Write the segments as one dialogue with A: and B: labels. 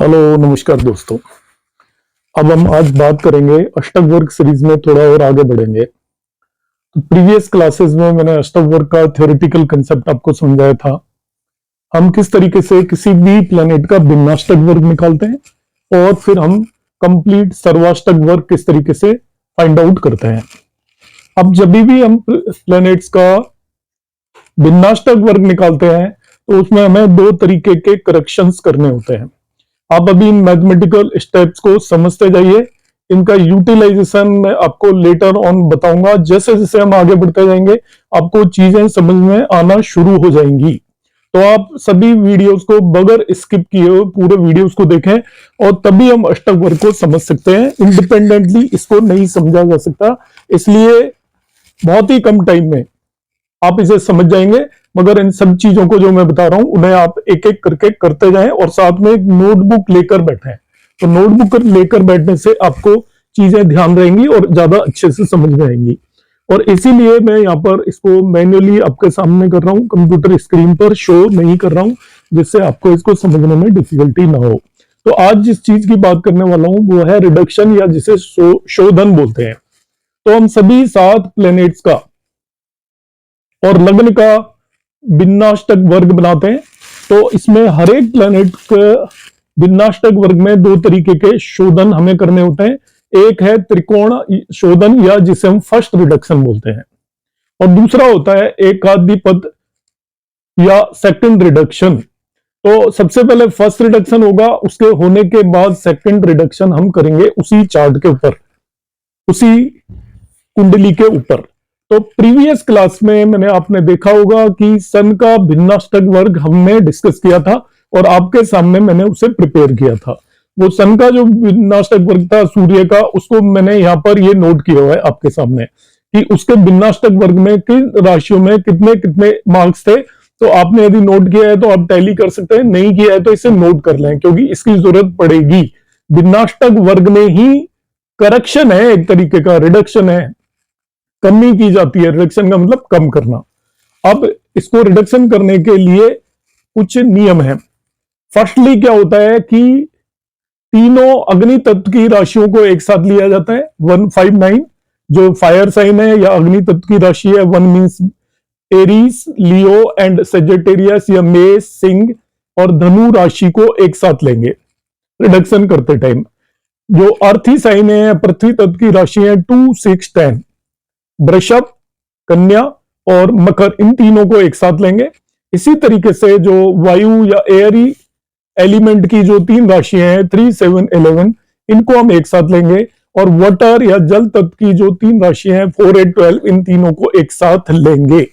A: Hello नमस्कार दोस्तों। अब हम आज बात करेंगे अष्टक वर्ग सीरीज में, थोड़ा और आगे बढ़ेंगे। तो प्रीवियस क्लासेस में मैंने अष्टक वर्ग का थ्योरेटिकल कंसेप्ट आपको समझाया था। हम किस तरीके से किसी भी प्लेनेट का भिन्नाष्टक वर्ग निकालते हैं और फिर हम कंप्लीट सर्वाष्टक वर्ग किस तरीके से फाइंड आउट करते हैं। अब जब भी हम प्लेनेट्स का भिन्नाष्टक वर्ग निकालते हैं तो उसमें हमें दो तरीके के करेक्शंस करने होते हैं। आप अभी इन मैथमेटिकल स्टेप्स को समझते जाइए। इनका यूटिलाइजेशन मैं आपको लेटर ऑन बताऊंगा। जैसे जैसे हम आगे बढ़ते जाएंगे आपको चीजें समझ में आना शुरू हो जाएंगी। तो आप सभी वीडियोस को बगैर स्किप किए हुए पूरे वीडियोस को देखें और तभी हम अष्टक वर्ग को समझ सकते हैं। इंडिपेंडेंटली इसको नहीं समझा जा सकता, इसलिए बहुत ही कम टाइम में आप इसे समझ जाएंगे। मगर इन सब चीजों को जो मैं बता रहा हूं उन्हें आप एक एक करके करते जाएं और साथ में एक नोटबुक लेकर बैठें। तो नोटबुक लेकर बैठने से आपको चीजें ध्यान रहेंगी और ज्यादा अच्छे से समझ में आएंगी। और इसीलिए मैं यहाँ पर इसको मैन्युअली आपके सामने कर रहा हूँ, कंप्यूटर स्क्रीन पर शो नहीं कर रहा हूँ, जिससे आपको इसको समझने में डिफिकल्टी ना हो। तो आज जिस चीज की बात करने वाला हूं वो है रिडक्शन, या जिसे शोधन बोलते हैं। तो हम सभी 7 प्लेनेट्स का और लग्न का भिन्नाष्टक वर्ग बनाते हैं। तो इसमें हर एक प्लेनेट के भिन्नाष्टक वर्ग में दो तरीके के शोधन हमें करने होते हैं। एक है त्रिकोण शोधन, या जिसे हम फर्स्ट रिडक्शन बोलते हैं, और दूसरा होता है एकाधिपद या सेकंड रिडक्शन। तो सबसे पहले फर्स्ट रिडक्शन होगा, उसके होने के बाद सेकंड रिडक्शन हम करेंगे उसी चार्ट के ऊपर, उसी कुंडली के ऊपर। तो प्रीवियस क्लास में मैंने आपने देखा होगा कि सन का भिन्नाष्टक वर्ग हमने डिस्कस किया था और आपके सामने मैंने उसे प्रिपेयर किया था। वो सन का जो भिन्नाष्टक वर्ग था सूर्य का, उसको मैंने यहाँ पर ये नोट किया हुआ है आपके सामने कि उसके भिन्नाष्टक वर्ग में किन राशियों में कितने कितने मार्क्स थे। तो आपने यदि नोट किया है तो आप टैली कर सकते हैं, नहीं किया है तो इसे नोट कर लें क्योंकि इसकी जरूरत पड़ेगी। भिन्नाष्टक वर्ग में ही करेक्शन है, एक तरीके का रिडक्शन है, कमी की जाती है। रिडक्शन का मतलब कम करना। अब इसको रिडक्शन करने के लिए कुछ नियम है। फर्स्टली क्या होता है कि तीनों अग्नि तत्व की राशियों को एक साथ लिया जाता है। 159 जो फायर साइन है या अग्नि तत्व की राशि है, 1 means Aries, Leo and Sagittarius या मेष, सिंह और धनु राशि को एक साथ लेंगे रिडक्शन करते टाइम। जो अर्थी साइन है, पृथ्वी तत्व की राशि है, 2, 6, 10, वृषभ, कन्या और मकर, इन तीनों को एक साथ लेंगे। इसी तरीके से जो वायु या एयरी एलिमेंट की जो 3 राशियां हैं, 3, 7, 11, इनको हम एक साथ लेंगे। और वाटर या जल तत्व की जो 3 राशियां हैं, 4, 8, 12, इन तीनों को एक साथ लेंगे।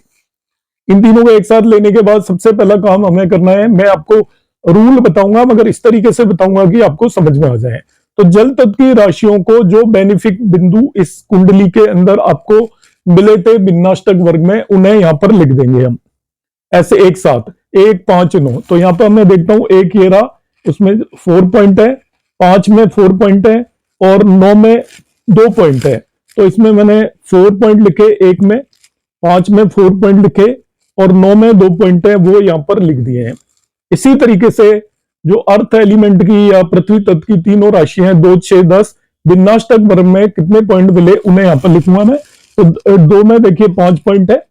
A: इन तीनों को एक साथ लेने के बाद सबसे पहला काम हमें करना है, मैं आपको रूल बताऊंगा मगर इस तरीके से बताऊंगा कि आपको समझ में आ जाए। तो जल तत्व की राशियों को जो बेनिफिक बिंदु इस कुंडली के अंदर आपको मिले थे भिन्नाष्टक वर्ग में, उन्हें यहां पर लिख देंगे हम ऐसे एक साथ, 1, 5, 9। तो यहां पर मैं देखता हूं, एक ये रहा, उसमें 4 पॉइंट है, 5 में 4 पॉइंट है और 9 में 2 पॉइंट है। तो इसमें मैंने 4 पॉइंट लिखे, 1 में 5 में 4 पॉइंट लिखे और 9 में 2 पॉइंट है, वो यहां पर लिख दिए हैं। इसी तरीके से जो अर्थ एलिमेंट की या पृथ्वी तत्व की तीनों राशियां हैं, 2, 6, 10, भिन्नाष्टक वर्ग में कितने पॉइंट मिले उन्हें यहां पर लिखूंगा मैं। तो 2 में देखिए 5 पॉइंट है,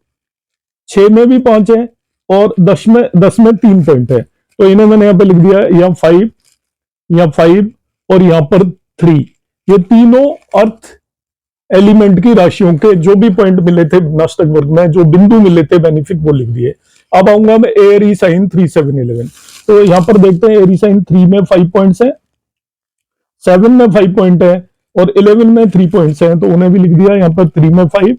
A: 6 में भी 5 है और 10 में 3 पॉइंट है। तो इन्हें मैंने यहां पर लिख दिया, यहाँ 5, यहाँ 5 और यहाँ पर 3। ये तीनों अर्थ एलिमेंट की राशियों के जो भी पॉइंट मिले थे भिन्नाष्टक वर्ग में, जो बिंदु मिले थे बेनिफिक, वो लिख दिए। अब आऊंगा मैं एरी साइन 3, 7, 11। तो यहां पर देखते हैं एरी साइन 3 में 5 पॉइंट्स है, 7 में 5 पॉइंट है और 11 में 3 पॉइंट्स हैं। तो उन्हें भी लिख दिया यहाँ पर, 3 में 5,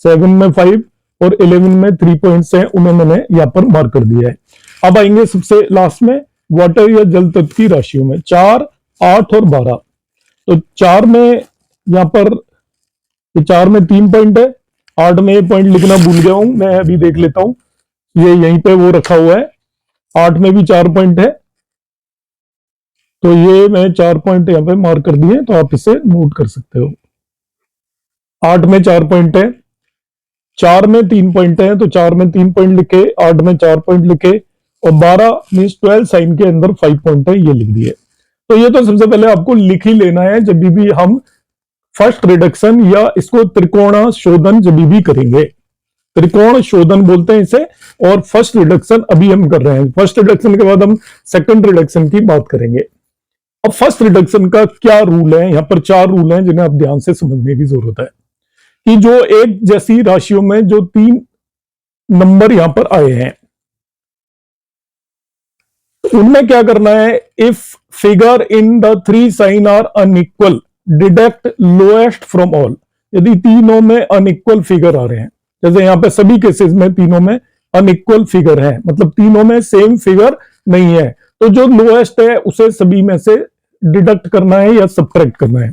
A: 7 में 5 और 11 में 3 पॉइंट्स हैं, उन्हें मैंने यहाँ पर मार्क कर दिया है। अब आएंगे सबसे लास्ट में वाटर या जल तत्व की राशियों में, 4, 8 और 12। तो 4 में यहाँ पर 4 में 3 पॉइंट है, 8 में 1 पॉइंट लिखना भूल गया हूं, मैं अभी देख लेता हूं, ये यहीं पे वो रखा हुआ है। 8 में भी 4 पॉइंट है, तो ये मैं 4 पॉइंट यहाँ पे मार्क कर दिए, तो आप इसे नोट कर सकते हो। 8 में 4 पॉइंट है, 4 में 3 पॉइंट है, तो 4 में 3 पॉइंट लिखे, 8 में 4 पॉइंट लिखे और 12 मीन्स 12 साइन के अंदर 5 पॉइंट है, ये लिख दिए। तो ये तो सबसे पहले आपको लिख ही लेना है जब भी हम फर्स्ट रिडक्शन या इसको त्रिकोण शोधन जब भी करेंगे। त्रिकोण शोधन बोलते हैं इसे, और फर्स्ट रिडक्शन अभी हम कर रहे हैं। फर्स्ट रिडक्शन के बाद हम सेकंड रिडक्शन की बात करेंगे। अब फर्स्ट रिडक्शन का क्या रूल है, यहां पर 4 रूल हैं जिन्हें आप ध्यान से समझने की जरूरत है कि जो एक जैसी राशियों में जो 3 नंबर यहां पर आए हैं उनमें क्या करना है। If figure in the 3 sign are unequal deduct lowest from all. यदि तीनों में अनइक्वल फिगर आ रहे हैं, जैसे यहां पे सभी केसेस में तीनों में अनइक्वल फिगर है, मतलब तीनों में सेम फिगर नहीं है, तो जो लोएस्ट है उसे सभी में से डिडक्ट करना है या सब्ट्रैक्ट करना है।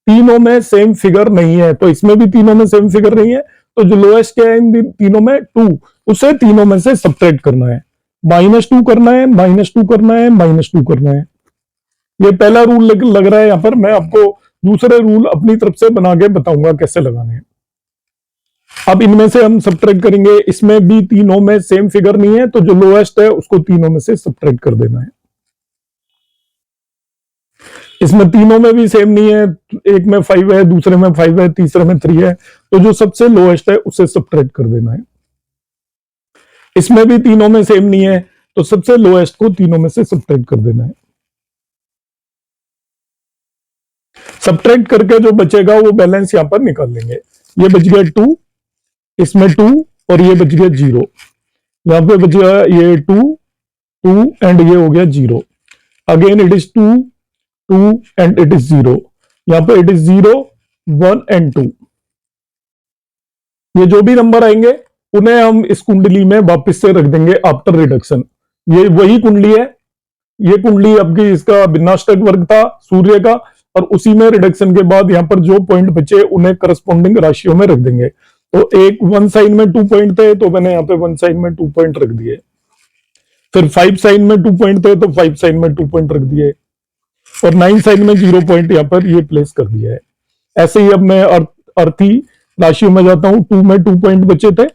A: तीनों में सेम फिगर नहीं है, तो इसमें भी तीनों में सेम फिगर नहीं है, तो जो लोएस्ट है इन तीनों में 2, उसे तीनों में से सब्ट्रैक्ट करना है। -2 करना है, -2 करना है, -2 करना है। ये पहला रूल लग रहा है यहां पर। मैं आपको दूसरे रूल अपनी तरफ से बना के बताऊंगा कैसे लगाने हैं। अब इनमें से हम सब्ट्रैक्ट करेंगे, इसमें भी तीनों में सेम फिगर नहीं है, तो जो लोएस्ट है उसको तीनों में से सब्ट्रैक्ट कर देना है। इसमें तीनों में भी सेम नहीं है, एक में 5 है, दूसरे में 5 है, तीसरे में 3 है, तो जो सबसे लोएस्ट है उसे सब्ट्रैक्ट कर देना है। इसमें भी तीनों में सेम नहीं है, तो सबसे लोएस्ट को तीनों में से सब्ट्रैक्ट कर देना है। सब्ट्रैक्ट करके जो बचेगा वो बैलेंस यहां पर निकाल लेंगे। ये बच गया 2, इसमें 2, और ये बच गया 0। यहां पे बच गया ये 2 2 एंड ये हो गया 0। Again it is 2 2 and it is 0। यहां पे इट इज 0 1 एंड 2। ये जो भी नंबर आएंगे उन्हें हम इस कुंडली में वापस से रख देंगे आफ्टर रिडक्शन। ये वही कुंडली है, ये कुंडली आपकी इसका भिन्नाष्टक वर्ग था सूर्य का, और उसी में रिडक्शन के बाद यहां पर जो पॉइंट बचे उन्हें करस्पॉन्डिंग राशियों में रख देंगे। तो एक 1 साइन में 2 पॉइंट थे, तो मैंने यहाँ पे 1 साइन में 2 पॉइंट रख दिए। फिर 5 साइन में 2 पॉइंट थे, तो 5 साइन में 2 पॉइंट रख दिए, और 9 साइन में 0 पॉइंट यहाँ पर ये प्लेस कर दिया है। ऐसे ही अब मैं अर्थी राशियों में जाता हूं। 2 में 2 पॉइंट बचे थे,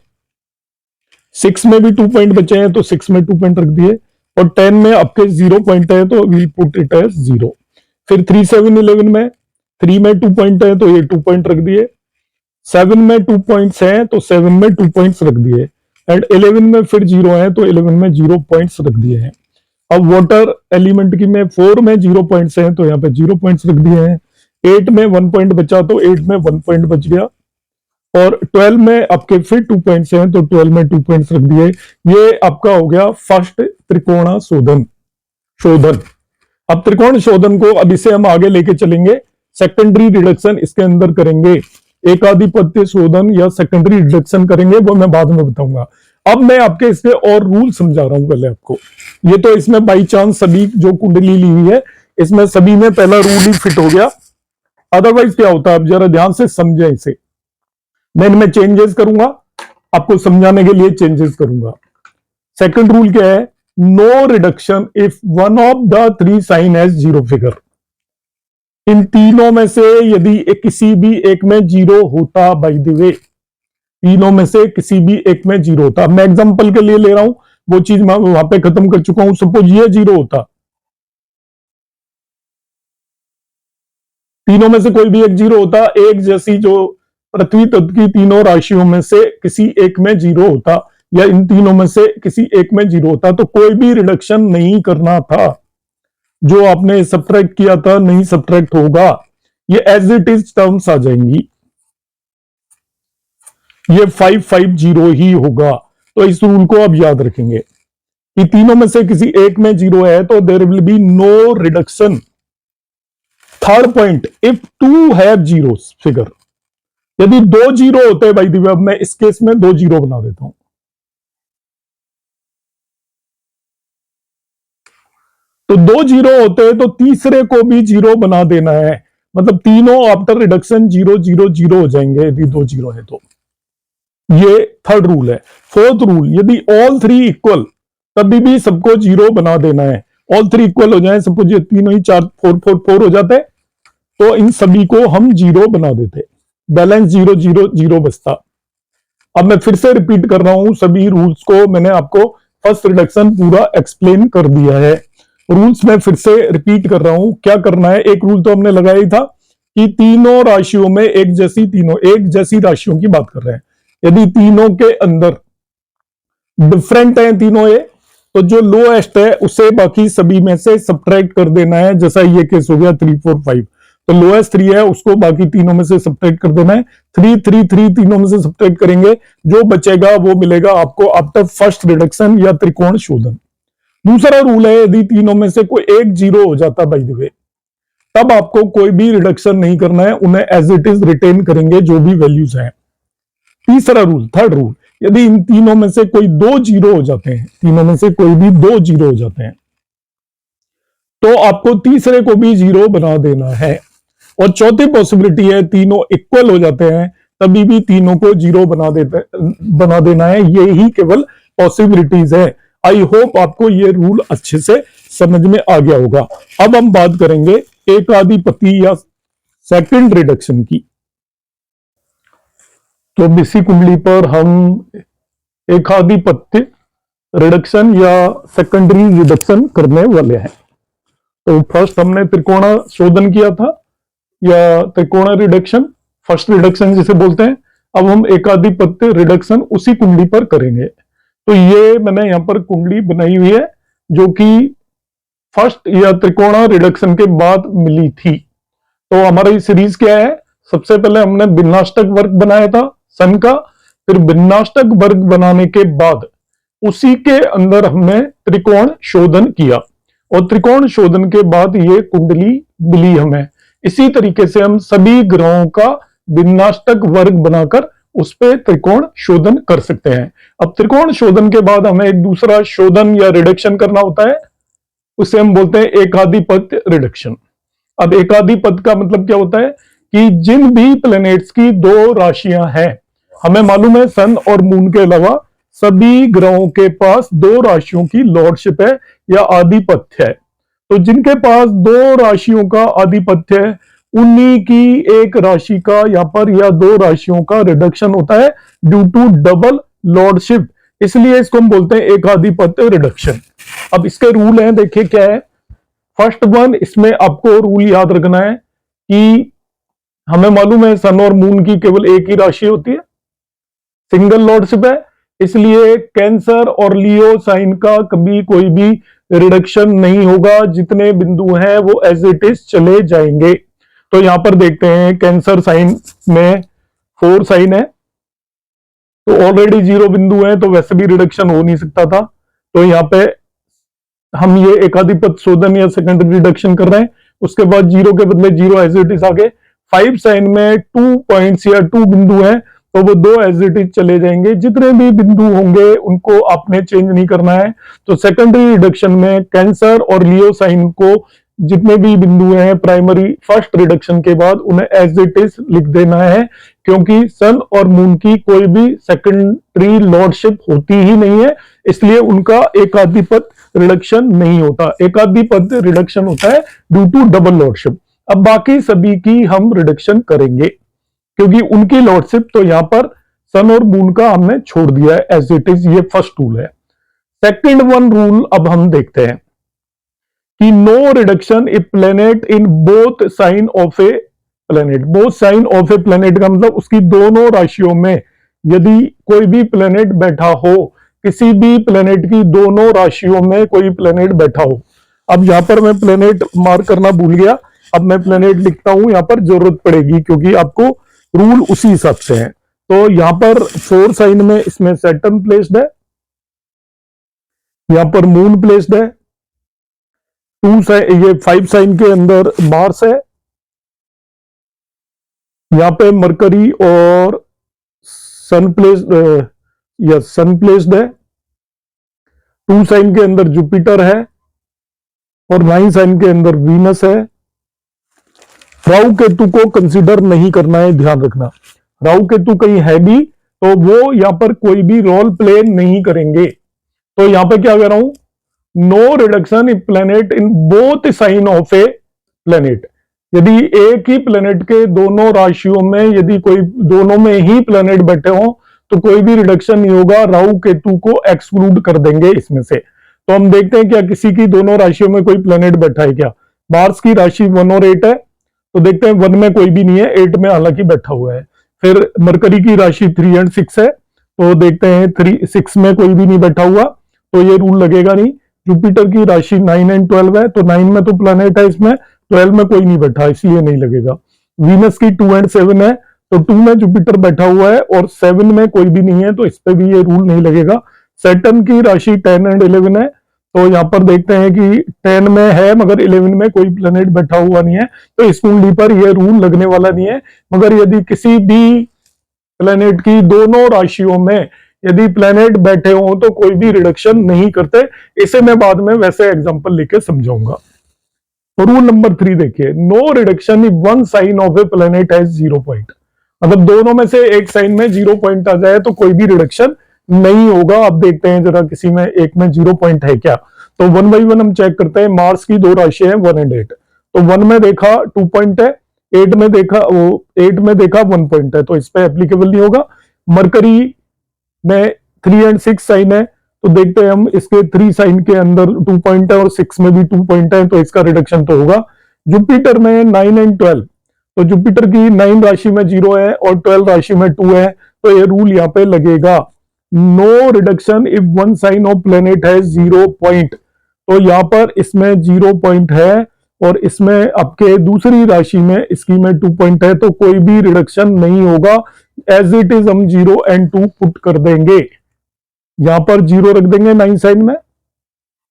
A: 6 में भी 2 पॉइंट बचे हैं, तो 6 में 2 पॉइंट रख दिए, और 10 में आपके 0 पॉइंट है, तो वील पुट इट एज 0। फिर 3 7 11 में 3 में 2 पॉइंट है, तो ये 2 पॉइंट रख दिए। 7 में 2 पॉइंट्स हैं, तो 7 में 2 पॉइंट्स रख दिए, एंड 11 में फिर 0 है, तो 11 में 0 पॉइंट्स रख दिए हैं। अब वाटर एलिमेंट की में 4 में 0 पॉइंट्स हैं, तो यहाँ पे 0 पॉइंट्स रख दिए हैं। 8 में 1 पॉइंट बचा, तो 8 में 1 पॉइंट बच गया, और 12 में आपके फिर 2 पॉइंट्स हैं, तो 12 में 2 पॉइंट्स रख दिए। ये आपका हो गया फर्स्ट त्रिकोण शोधन। अब त्रिकोण शोधन को अब इसे हम आगे लेके चलेंगे, सेकेंडरी रिडक्शन इसके अंदर करेंगे, एकाधिपत्य शोधन या सेकेंडरी रिडक्शन करेंगे, वो मैं बाद में बताऊंगा। अब मैं आपके इसके और रूल समझा रहा हूं पहले आपको। ये तो इसमें बाई चांस सभी जो कुंडली ली हुई है इसमें सभी में पहला रूल ही फिट हो गया, अदरवाइज क्या होता है, अब जरा ध्यान से समझे इसे। मैं इनमें चेंजेस करूंगा, आपको समझाने के लिए चेंजेस करूंगा। सेकंड रूल क्या है, no reduction if one of the 3 sign has 0 figure. इन तीनों में से यदि किसी भी एक में 0 होता, बाय द वे तीनों में से किसी भी एक में 0 होता, मैं एग्जांपल के लिए ले रहा हूं, वो चीज मैं वहां पे खत्म कर चुका हूं। सपोज ये 0 होता, तीनों में से कोई भी एक 0 होता, एक जैसी जो पृथ्वी तत्व की तीनों राशियों में से किसी एक में 0 होता, या इन तीनों में से किसी एक में 0 होता, तो कोई भी रिडक्शन नहीं करना था। जो आपने सब्ट्रैक्ट किया था नहीं सब्ट्रैक्ट होगा, ये एज इट इज टर्म्स आ जाएंगी, ये 550 ही होगा। तो इस रूल को अब याद रखेंगे कि तीनों में से किसी एक में 0 है, तो there will be no reduction. Third point, if 2 have 0 figure, यदि 2 0 होते हैं, भाई दिव्या मैं इस केस में 2 0 बना देता हूं, तो 2 0 होते हैं, तो तीसरे को भी 0 बना देना है, मतलब तीनों आफ्टर रिडक्शन 0 0 0 हो जाएंगे यदि 2 0 है तो। ये थर्ड रूल है। फोर्थ रूल, यदि ऑल 3 इक्वल, तभी भी सबको 0 बना देना है। ऑल 3 इक्वल हो जाए, सपोज ये तीनों ही 4 4 4 4 हो जाते, तो इन सभी को हम 0 बना देते, बैलेंस 0 0 0 बचता। अब मैं फिर से रिपीट कर रहा हूं, सभी रूल्स को मैंने आपको फर्स्ट रिडक्शन पूरा एक्सप्लेन कर दिया है। रूल्स मैं फिर से रिपीट कर रहा हूं, क्या करना है। एक रूल तो हमने लगाया ही था कि तीनों राशियों में एक जैसी राशियों की बात कर रहे हैं। यदि तीनों के अंदर डिफरेंट है तीनों ये, तो जो लोएस्ट है उसे बाकी सभी में से सब्ट्रैक्ट कर देना है। जैसा ये केस हो गया 3 4 5, तो लोएस्ट 3 है, उसको बाकी तीनों में से सब्ट्रैक्ट कर देना है। 3 3 3 तीनों में से सब्ट्रैक्ट करेंगे, जो बचेगा वो मिलेगा आपको आफ्टर फर्स्ट रिडक्शन या त्रिकोण शोधन। दूसरा रूल है, यदि तीनों में से कोई एक जीरो हो जाता बाय द वे, तब आपको कोई भी रिडक्शन नहीं करना है, उन्हें एज इट इज रिटेन करेंगे जो भी वैल्यूज हैं। तीसरा रूल, थर्ड रूल, यदि इन तीनों में से कोई दो जीरो हो जाते हैं, तीनों में से कोई भी दो जीरो हो जाते हैं, तो आपको तीसरे को भी जीरो बना देना है। और चौथी पॉसिबिलिटी है, तीनों इक्वल हो जाते हैं, तभी भी तीनों को जीरो बना देना है। ये ही केवल पॉसिबिलिटीज है। आई होप आपको ये रूल अच्छे से समझ में आ गया होगा। अब हम बात करेंगे एकाधिपति या सेकंड रिडक्शन की। तो बीसी कुंडली पर हम एकाधिपत्य रिडक्शन या सेकेंडरी रिडक्शन करने वाले हैं। तो फर्स्ट हमने त्रिकोण शोधन किया था या त्रिकोण रिडक्शन, फर्स्ट रिडक्शन जिसे बोलते हैं। अब हम एकाधिपत्य रिडक्शन उसी कुंडली पर करेंगे। तो ये मैंने यहां पर कुंडली बनाई हुई है जो कि फर्स्ट या त्रिकोण रिडक्शन के बाद मिली थी। तो हमारी सीरीज क्या है, सबसे पहले हमने भिन्नाष्टक वर्ग बनाया था सन का, फिर भिन्नाष्टक वर्ग बनाने के बाद उसी के अंदर हमने त्रिकोण शोधन किया, और त्रिकोण शोधन के बाद ये कुंडली मिली हमें। इसी तरीके से हम सभी ग्रहों का भिन्नाष्टक वर्ग बनाकर उस पे त्रिकोण शोधन कर सकते हैं। अब त्रिकोण शोधन के बाद हमें एक दूसरा शोधन या रिडक्शन करना होता है, उसे हम बोलते हैं एकाधिपत्य रिडक्शन। अब एकाधिपत्य का मतलब क्या होता है कि जिन भी प्लैनेट्स की दो राशियां हैं, हमें मालूम है सन और मून के अलावा सभी ग्रहों के पास दो राशियों की लॉर्डशिप है या आधिपत्य है। तो जिनके पास दो राशियों का आधिपत्य है, उन्हीं की एक राशि का यहां पर या दो राशियों का रिडक्शन होता है ड्यू टू डबल लॉर्डशिप, इसलिए इसको हम बोलते हैं एकाधिपत्य रिडक्शन। अब इसके रूल हैं, देखिए क्या है। फर्स्ट वन, इसमें आपको रूल याद रखना है कि हमें मालूम है सन और मून की केवल एक ही राशि होती है, सिंगल लॉर्डशिप है, इसलिए कैंसर और लियो साइन का कभी कोई भी रिडक्शन नहीं होगा। जितने बिंदु हैं वो एज इट इज चले जाएंगे। तो यहां पर देखते हैं कैंसर साइन में 4 साइन है, तो ऑलरेडी 0 बिंदु है, तो वैसे भी रिडक्शन हो नहीं सकता था। तो यहाँ पे हम ये एकाधिपत्य शोधन या सेकेंडरी रिडक्शन कर रहे हैं। उसके बाद 0 के बदले 0 एज इट इज आ गए। 5 साइन में 2 पॉइंट्स या 2 बिंदु हैं, तो वो 2 एज इट इज चले जाएंगे। जितने भी बिंदु होंगे उनको आपने चेंज नहीं करना है। तो सेकेंडरी रिडक्शन में कैंसर और लियो साइन को जितने भी बिंदु हैं प्राइमरी फर्स्ट रिडक्शन के बाद उन्हें एज इट इज लिख देना है, क्योंकि सन और मून की कोई भी सेकेंडरी लॉर्डशिप होती ही नहीं है, इसलिए उनका एकाधिपत्य रिडक्शन नहीं होता। एकाधिपत्य रिडक्शन होता है ड्यू टू डबल लॉर्डशिप। अब बाकी सभी की हम रिडक्शन करेंगे क्योंकि उनकी लॉर्डशिप तो यहां पर सन और मून का हमने छोड़ दिया है एज इट इज। ये फर्स्ट रूल है। सेकंड वन रूल अब हम देखते हैं कि no reduction a planet in both sign of a planet. Both sign of a planet का मतलब उसकी दोनों राशियों में यदि कोई भी प्लेनेट बैठा हो, किसी भी प्लेनेट की दोनों राशियों में कोई प्लेनेट बैठा हो। अब यहां पर मैं प्लेनेट मार्क करना भूल गया, अब मैं प्लेनेट लिखता हूं, यहां पर जरूरत पड़ेगी क्योंकि आपको रूल उसी हिसाब से है। तो यहां पर 4 साइन में इसमें सैटर्न प्लेस्ड है, यहां पर मून प्लेस्ड है। 2 साइन, ये 5 साइन के अंदर मार्स है, यहां पे मरकरी और सन प्लेस्ड या सन प्लेस्ड है। 2 साइन के अंदर जुपिटर है और 9 साइन के अंदर वीनस है। राहु केतु को कंसीडर नहीं करना है, ध्यान रखना। राहु केतु कहीं है भी तो वो यहां पर कोई भी रोल प्ले नहीं करेंगे। तो यहां पे क्या कह रहा हूं, no reduction in planet in both sign of a planet. यदि एक ही प्लेनेट के दोनों राशियों में यदि कोई दोनों में ही प्लेनेट बैठे हो तो कोई भी रिडक्शन नहीं होगा, राहु केतु को एक्सक्लूड कर देंगे इसमें से। तो हम देखते हैं क्या किसी की दोनों राशियों में कोई प्लेनेट बैठा है क्या। मार्स की राशि 1 और 8 है, तो देखते हैं 1 में कोई भी नहीं है, 8 में हालांकि बैठा हुआ है। फिर मरकरी की राशि 3 एंड 6 है, तो देखते हैं 6 में कोई भी नहीं बैठा हुआ, तो ये रूल लगेगा नहीं। जुपिटर की राशि 9 एंड 12 है, तो 9 में तो प्लेनेट है, इसमें 12 में कोई नहीं बैठा, इसलिए नहीं लगेगा। वीनस की 2 एंड 7 है, तो 2 में जुपिटर बैठा हुआ है और 7 में कोई भी नहीं है, तो इस पे भी ये रूल नहीं लगेगा। सैटर्न की राशि 10 एंड 11 है, तो यहाँ पर देखते हैं कि 10 में है मगर 11 में कोई प्लेनेट बैठा हुआ नहीं है, तो इस कुंडली पर यह रूल लगने वाला नहीं है। मगर यदि किसी भी प्लेनेट की दोनों राशियों में यदि प्लेनेट बैठे हो तो कोई भी रिडक्शन नहीं करते, इसे मैं बाद में वैसे एग्जांपल लेके समझाऊंगा। रूल नंबर 3 देखिए, no reduction if one sign of a planet has 0 point. मतलब दोनों में से एक साइन में 0 पॉइंट आ जाए तो कोई भी रिडक्शन नहीं होगा। अब देखते हैं जरा किसी में एक में 0 पॉइंट है क्या, तो 1 बाई 1 हम चेक करते हैं। मार्स की दो राशि है 1 एंड 8, तो 1 में देखा 2 पॉइंट है, 8 में देखा 1 पॉइंट है, तो इस पे एप्लीकेबल नहीं होगा। मरकरी में 3 एंड 6 साइन है, तो देखते हैं हम इसके 3 साइन के अंदर 2 पॉइंट है और 6 में भी 2 पॉइंट है, तो इसका रिडक्शन तो होगा। जुपिटर में 9 एंड 12, तो जुपिटर की 9 राशि में 0 है और 12 राशि में 2 है, तो ये रूल यहाँ पे लगेगा, no reduction if one sign of planet है 0 पॉइंट। तो यहाँ पर इसमें 0 पॉइंट है और इसमें आपके दूसरी राशि में इसकी में 2 पॉइंट है, तो कोई भी रिडक्शन नहीं होगा। एज इट इज हम 0 एंड 2 पुट कर देंगे, यहां पर 0 रख देंगे 9 साइन में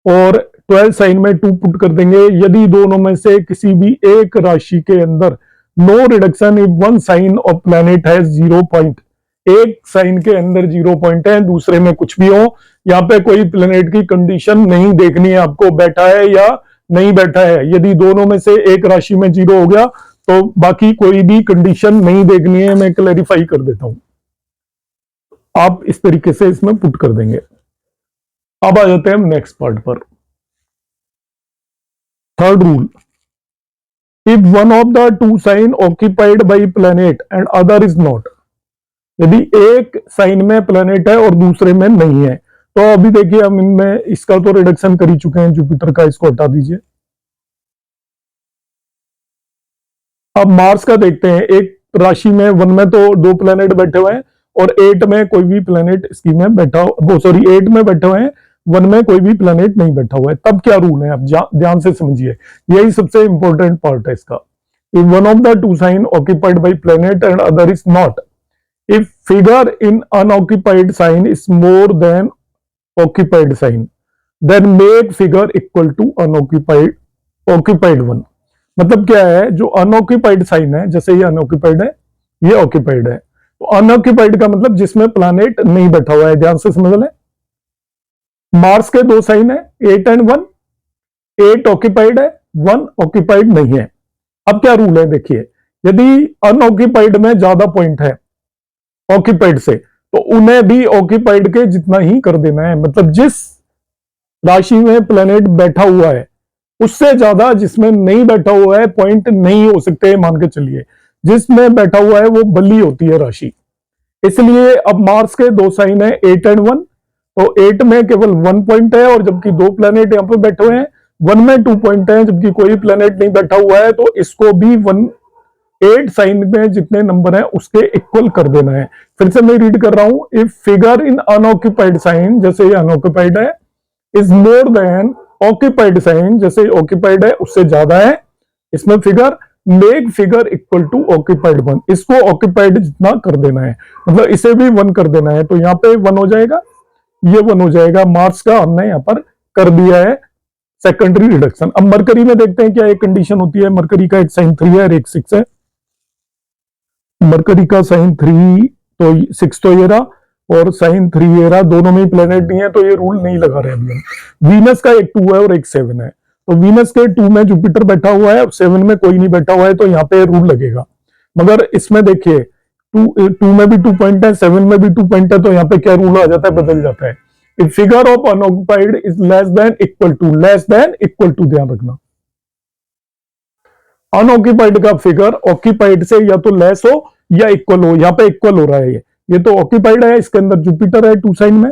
A: और 12 साइन में 2 पुट कर देंगे। यदि दोनों में से किसी भी एक राशि के अंदर no reduction if one sign of planet है 0 पॉइंट, एक साइन के अंदर 0 पॉइंट है, दूसरे में कुछ भी हो, यहाँ पे कोई प्लैनेट की कंडीशन नहीं देखनी है आपको, बैठा है या नहीं बैठा है। यदि दोनों में से एक राशि में 0 हो गया तो बाकी कोई भी कंडीशन नहीं देखनी है, मैं क्लैरिफाई कर देता हूं। आप इस तरीके से इसमें पुट कर देंगे। अब आ जाते हैं हम नेक्स्ट पार्ट पर। Third rule, if one of the two sign occupied by planet and other is not, यदि एक साइन में प्लैनेट है और दूसरे में नहीं है, तो अभी देखिए हम इनमें इसका तो रिडक्शन कर ही चुके हैं, जुपिटर का, इसको हटा दीजिए। अब मार्स का देखते हैं। एक राशि में 1 में तो 2 प्लैनेट बैठे हुए हैं और 8 में कोई भी प्लैनेट इसकी में बैठा, वो सॉरी 8 में बैठे हुए हैं, 1 में कोई भी प्लैनेट नहीं बैठा हुआ है। तब क्या रूल है, आप ध्यान से समझिए, यही सबसे इंपॉर्टेंट पार्ट है इसका। If one of the two sign occupied by planet and other is not, if figure in unoccupied sign is more than occupied sign, then make figure equal to unoccupied occupied one. मतलब क्या है, जो unoccupied sign है, जैसे ये unoccupied है, ये occupied है, तो अनऑक्यूपाइड का मतलब जिसमें प्लैनेट नहीं बैठा हुआ है। ध्यान से समझ लें, मार्स के 2 साइन है 8 एंड 1, 8 ऑक्यूपाइड है, 1 ऑक्यूपाइड नहीं है। अब क्या रूल है देखिए, यदि अनऑक्यूपाइड में ज्यादा पॉइंट है ऑक्यूपाइड से, तो उन्हें भी ऑक्यूपाइड के जितना ही कर देना है। मतलब जिस राशि में प्लैनेट बैठा हुआ है उससे ज्यादा जिसमें नहीं बैठा हुआ है पॉइंट नहीं हो सकते, मान के चलिए। जिसमें बैठा हुआ है वो बली होती है राशि। इसलिए अब मार्स के 2 साइन है 8 एंड 1, तो 8 में केवल 1 पॉइंट है और जबकि 2 प्लैनेट यहां पे बैठे हुए हैं, 1 में 2 पॉइंट है जबकि कोई प्लैनेट नहीं बैठा हुआ है, तो इसको भी 8 साइन में जितने नंबर है उसके इक्वल कर देना है। फिर से मैं रीड कर रहा हूं, if figure in unoccupied sign, जैसे ये अनऑक्यूपाइड है, is more than occupied sign, जैसे ऑक्यूपाइड है उससे ज्यादा है इसमें figure, make figure equal to occupied 1, इसको ऑक्यूपाइड जितना कर देना है, मतलब इसे भी 1 कर देना है, तो यहाँ पे 1 हो जाएगा, ये 1 हो जाएगा। मार्स का हमने यहाँ पर कर दिया है सेकेंडरी रिडक्शन। अब मरकरी में देखते हैं क्या एक कंडीशन होती है। मरकरी का एक साइन 3 है और एक 6 है। मरकरी का साइन 3 तो 6 तो ये रहा और साइन 3 ये रहा, दोनों में प्लेनेट नहीं है, तो ये रूल नहीं लगा रहे अभी हम। वीनस का एक 2 है और एक 7 है, तो वीनस के 2 में जुपिटर बैठा हुआ है, 7 में कोई नहीं बैठा हुआ है, तो यहाँ पे रूल लगेगा। मगर इसमें देखिए 2 में भी 2 पॉइंट है, 7 में भी 2 पॉइंट है, तो यहाँ पे क्या रूल आ जाता है, बदल जाता है। If figure of unoccupied is less than equal to, ध्यान रखना अनऑक्यूपाइड का फिगर ऑक्यूपाइड से या तो लेस हो या इक्वल हो। यहाँ पे इक्वल हो रहा है, ये तो ऑक्यूपाइड है, इसके अंदर जुपिटर है 2 साइन में,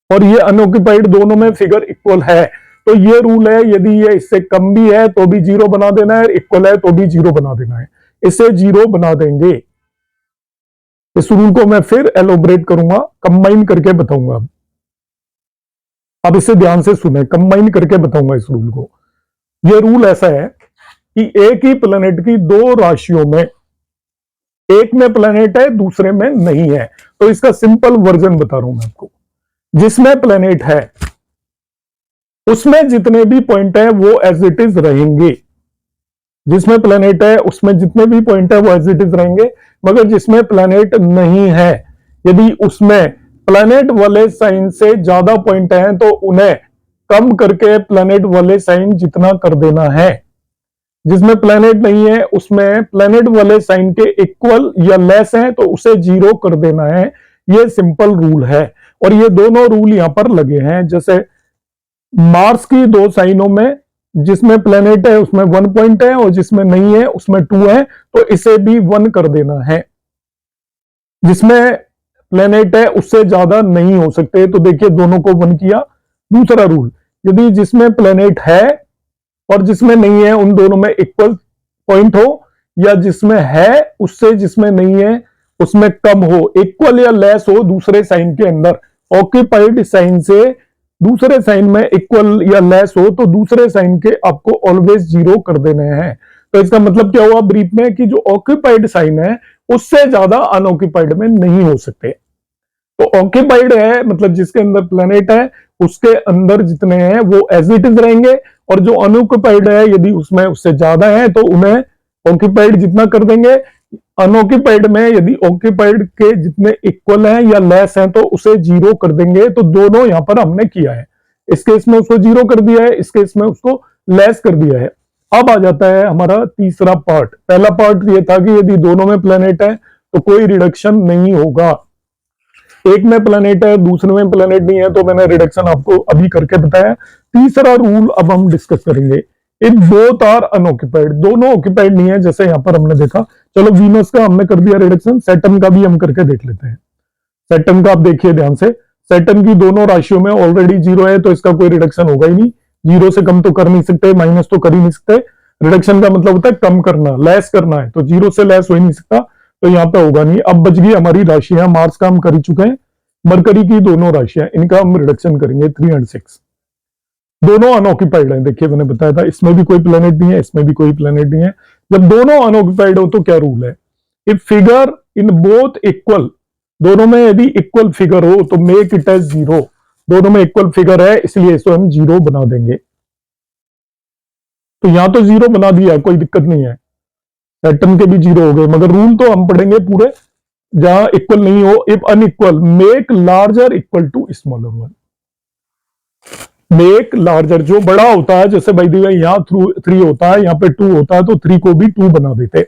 A: और ये अनऑक्यूपाइड, दोनों में फिगर इक्वल है। तो ये रूल है, यदि ये इससे कम भी है तो भी जीरो बना देना है, इक्वल है तो भी जीरो बना देना है। इसे जीरो बना देंगे। इस रूल को मैं फिर एलोबरेट करूंगा, कंबाइन करके बताऊंगा। अब इसे ध्यान से सुने, कंबाइन करके बताऊंगा इस रूल को। यह रूल ऐसा है कि एक ही प्लेनेट की दो राशियों में, एक में प्लेनेट है दूसरे में नहीं है। तो इसका सिंपल वर्जन बता रहा हूं मैं आपको। जिसमें प्लेनेट है उसमें जितने भी पॉइंट है वो एज इट इज रहेंगे। जिसमें प्लेनेट है उसमें जितने भी पॉइंट है वो एज इट इज रहेंगे। मगर जिसमें प्लेनेट नहीं है, यदि उसमें प्लेनेट वाले साइन से ज्यादा पॉइंट हैं तो उन्हें कम करके प्लेनेट वाले साइन जितना कर देना है। जिसमें प्लेनेट नहीं है उसमें प्लेनेट वाले साइन के इक्वल या लेस है तो उसे जीरो कर देना है। ये सिंपल रूल है और ये दोनों रूल यहां पर लगे हैं। जैसे मार्स की दो साइनों में जिसमें प्लेनेट है उसमें 1 पॉइंट है और जिसमें नहीं है उसमें 2 है, तो इसे भी 1 कर देना है। जिसमें प्लेनेट है उससे ज्यादा नहीं हो सकते, तो देखिए दोनों को 1 किया। दूसरा रूल, यदि जिसमें प्लेनेट है और जिसमें नहीं है उन दोनों में इक्वल पॉइंट हो, या जिसमें है उससे जिसमें नहीं है उसमें कम हो, इक्वल या लेस हो दूसरे साइन के अंदर, ऑक्यूपाइड साइन से दूसरे साइन में इक्वल या लेस हो तो दूसरे साइन के आपको ऑलवेज जीरो कर देने हैं। तो इसका मतलब क्या हुआ ब्रीफ में, कि जो ऑक्यूपाइड साइन है उससे ज्यादा अनऑक्यूपाइड में नहीं हो सकते। तो ऑक्यूपाइड है मतलब जिसके अंदर प्लेनेट है उसके अंदर जितने हैं वो एज इट इज रहेंगे, और जो अनऑक्यूपाइड है यदि उसमें उससे ज्यादा है तो उन्हें ऑक्यूपाइड जितना कर देंगे। अनऑक्यूपाइड में यदि ऑक्यूपाइड के जितने इक्वल हैं या लेस हैं तो उसे जीरो कर देंगे। तो दोनों यहां पर हमने किया है। इस केस में उसको जीरो कर दिया है, इस केस में उसको लेस कर दिया है। अब आ जाता है हमारा तीसरा पार्ट। पहला पार्ट ये था कि यदि दोनों में प्लेनेट है तो कोई रिडक्शन नहीं होगा। एक में प्लेनेट है दूसरे में प्लेनेट नहीं है तो मैंने रिडक्शन आपको अभी करके बताया। तीसरा रूल अब हम डिस्कस करेंगे। इफ बोथ आर अनऑक्यूपाइड, दोनों ऑक्यूपाइड नहीं है जैसे यहां पर हमने देखा। चलो वीनस का हमने कर दिया रिडक्शन, सैटर्न का भी हम करके देख लेते हैं। सैटर्न का आप देखिए ध्यान से, सैटर्न की दोनों राशियों में ऑलरेडी जीरो है तो इसका कोई रिडक्शन होगा ही नहीं। जीरो से कम तो कर नहीं सकते, माइनस तो कर ही नहीं सकते। रिडक्शन का मतलब होता है कम करना, लेस करना है, तो जीरो से लेस हो ही नहीं सकता, तो यहां पे होगा नहीं। अब बच गई हमारी राशियां। मार्स का हम कर ही चुके हैं, मरकरी की दोनों राशियां, इनका हम रिडक्शन करेंगे 3 और 6। दोनों अनऑक्यूपाइड हैं, देखिए मैंने बताया था इसमें भी कोई प्लेनेट नहीं है इसमें भी कोई प्लेनेट नहीं है। जब दोनों अनऑक्यूपाइड हो तो क्या रूल है, if figure in both equal, दोनों में यदि इक्वल फिगर हो तो मेक इट एज जीरो। दोनों में इक्वल फिगर है इसलिए इसको हम जीरो बना देंगे। तो यहां तो जीरो बना दिया, कोई दिक्कत नहीं है, सैटर्न के भी जीरो हो गए। मगर रूल तो हम पढ़ेंगे पूरे, जहां इक्वल नहीं हो। If unequal make larger equal to smaller one. Make larger, जो बड़ा होता है, जैसे भाई दिया यहाँ 3 होता है, यहाँ पे 2 होता है तो 3 को भी 2 बना देते।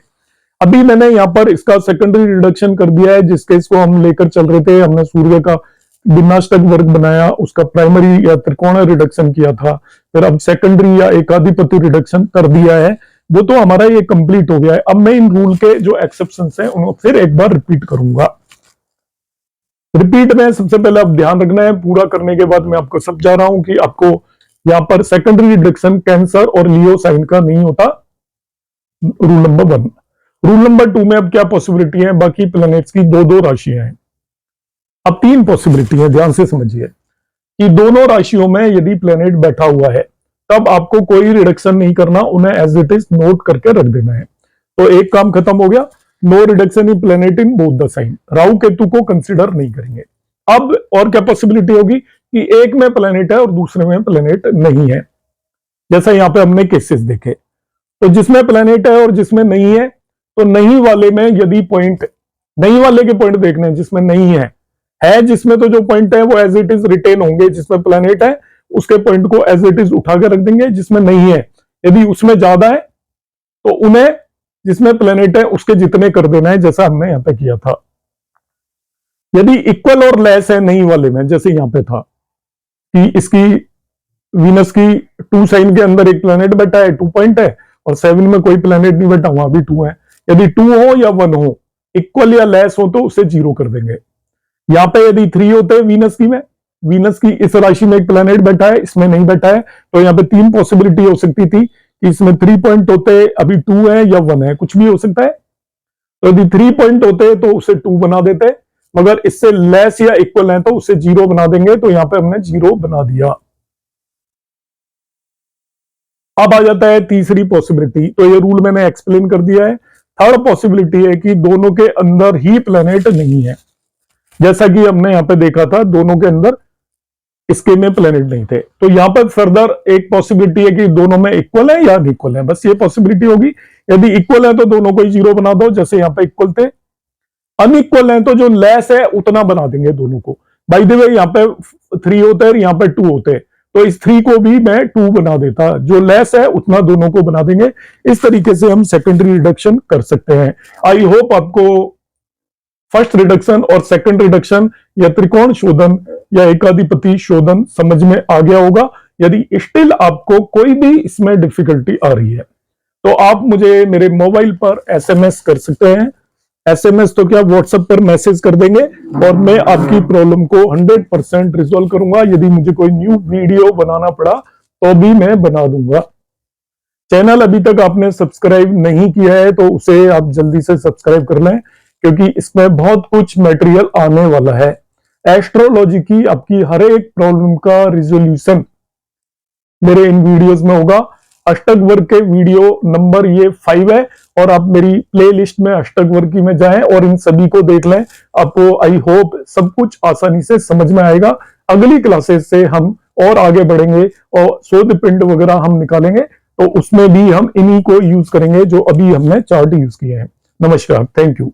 A: अभी मैंने यहाँ पर इसका सेकेंडरी रिडक्शन कर दिया है, जिसके इसको हम लेकर चल रहे थे। हमने सूर्य का विनाष्टक वर्ग बनाया, उसका प्राइमरी या त्रिकोणीय रिडक्शन किया था, फिर अब सेकेंडरी या एकाधिपति रिडक्शन कर दिया है। वो तो हमारा ये कंप्लीट हो गया है। अब मैं इन रूल के जो एक्सेप्शंस हैं उनको फिर एक बार रिपीट करूंगा। रिपीट में सबसे पहले आप ध्यान रखना है, पूरा करने के बाद मैं आपको समझा रहा हूं कि आपको यहां पर सेकेंडरी रिडक्शन कैंसर और लियो साइन का नहीं होता। Rule number 1। रूल नंबर 2 में अब क्या पॉसिबिलिटी है, बाकी प्लैनेट्स की 2-2 राशियां हैं। अब 3 पॉसिबिलिटी है, ध्यान से समझिए कि दोनों राशियों में यदि प्लैनेट बैठा हुआ है तब आपको कोई रिडक्शन नहीं करना, उन्हें एज इट इज नोट करके रख देना है। तो एक काम खत्म हो गया, no reduction in planet in both the sign. Rahu Ketu को कंसीडर नहीं करेंगे। अब और क्या पॉसिबिलिटी होगी कि एक में प्लैनेट है और दूसरे में प्लैनेट नहीं है। जैसा यहां पे हमने केसेस देखे, तो जिसमें प्लैनेट है और जिसमें नहीं है, तो नहीं वाले में यदि पॉइंट, नहीं वाले के पॉइंट देखने जिसमें नहीं है जिसमें तो जो पॉइंट है वो एज इट इज रिटेन होंगे। जिसमें प्लैनेट है उसके पॉइंट को एज इट इज उठा के रख देंगे। जिसमें नहीं है, यदि उसमें ज्यादा है तो उन्हें जिसमें प्लैनेट है उसके जितने कर देना है, जैसा हमने यहां पे किया था। यदि इक्वल और लेस है नहीं वाले में, जैसे यहां पे था कि इसकी वीनस की 2 साइन के अंदर एक प्लैनेट बैठा है, 2 पॉइंट है, और 7 में कोई प्लैनेट नहीं बैठा, वहां भी 2 है। यदि 2 हो या 1 हो, इक्वल या लेस हो तो उसे 0 कर देंगे। यहां पे यदि 3 होते वीनस की में, वीनस की इस राशि में एक प्लैनेट बैठा है, इसमें नहीं बैठा है, तो यहाँ पे 3 पॉसिबिलिटी हो सकती थी कि इसमें 3 पॉइंट होते, अभी 2 है या 1 है, कुछ भी हो सकता है। तो यदि 3 पॉइंट होते तो उसे 2 बना देते, मगर इससे लेस या इक्वल है तो उसे 0 बना देंगे, तो यहां पे हमने 0 बना दिया। अब आ जाता है तीसरी पॉसिबिलिटी, तो ये रूल मैंने एक्सप्लेन कर दिया है। थर्ड पॉसिबिलिटी है कि दोनों के अंदर ही प्लैनेट नहीं है, जैसा कि हमने यहां पे देखा था, दोनों के अंदर इसके में प्लैनेट नहीं थे। तो यहां पर फर्दर एक पॉसिबिलिटी है कि दोनों में इक्वल है या अनइक्वल है, बस ये पॉसिबिलिटी होगी। यदि इक्वल है तो दोनों को ही 0 बना दो, जैसे यहां पे इक्वल थे। अनइक्वल है तो जो लेस है उतना बना देंगे दोनों को। बाय द वे यहाँ पे 3 होते हैं, यहाँ पे 2 होते हैं, तो इस 3 को भी मैं 2 बना देता, जो लेस है उतना दोनों को बना देंगे। इस तरीके से हम सेकेंडरी रिडक्शन कर सकते हैं। आई होप आपको फर्स्ट रिडक्शन और सेकंड रिडक्शन या त्रिकोण शोधन या एकाधिपति शोधन समझ में आ गया होगा। यदि स्टिल आपको कोई भी इसमें डिफिकल्टी आ रही है तो आप मुझे मेरे मोबाइल पर एसएमएस कर सकते हैं। एसएमएस तो क्या, व्हाट्सएप पर मैसेज कर देंगे और मैं आपकी प्रॉब्लम को 100% रिजॉल्व करूंगा। यदि मुझे कोई न्यू वीडियो बनाना पड़ा तो भी मैं बना दूंगा। चैनल अभी तक आपने सब्सक्राइब नहीं किया है तो उसे आप जल्दी से सब्सक्राइब कर लें, क्योंकि इसमें बहुत कुछ मटेरियल आने वाला है। एस्ट्रोलॉजी की आपकी हर एक प्रॉब्लम का रिजोल्यूशन मेरे इन वीडियोस में होगा। अष्टक वर्ग के वीडियो नंबर ये 5 है और आप मेरी प्लेलिस्ट में अष्टक वर्ग की में जाएं और इन सभी को देख लें। आपको आई होप सब कुछ आसानी से समझ में आएगा। अगली क्लासेस से हम और आगे बढ़ेंगे और शोध पिंड वगैरह हम निकालेंगे, तो उसमें भी हम इन्हीं को यूज करेंगे जो अभी हमने चार्ट यूज किए हैं। नमस्कार, थैंक यू।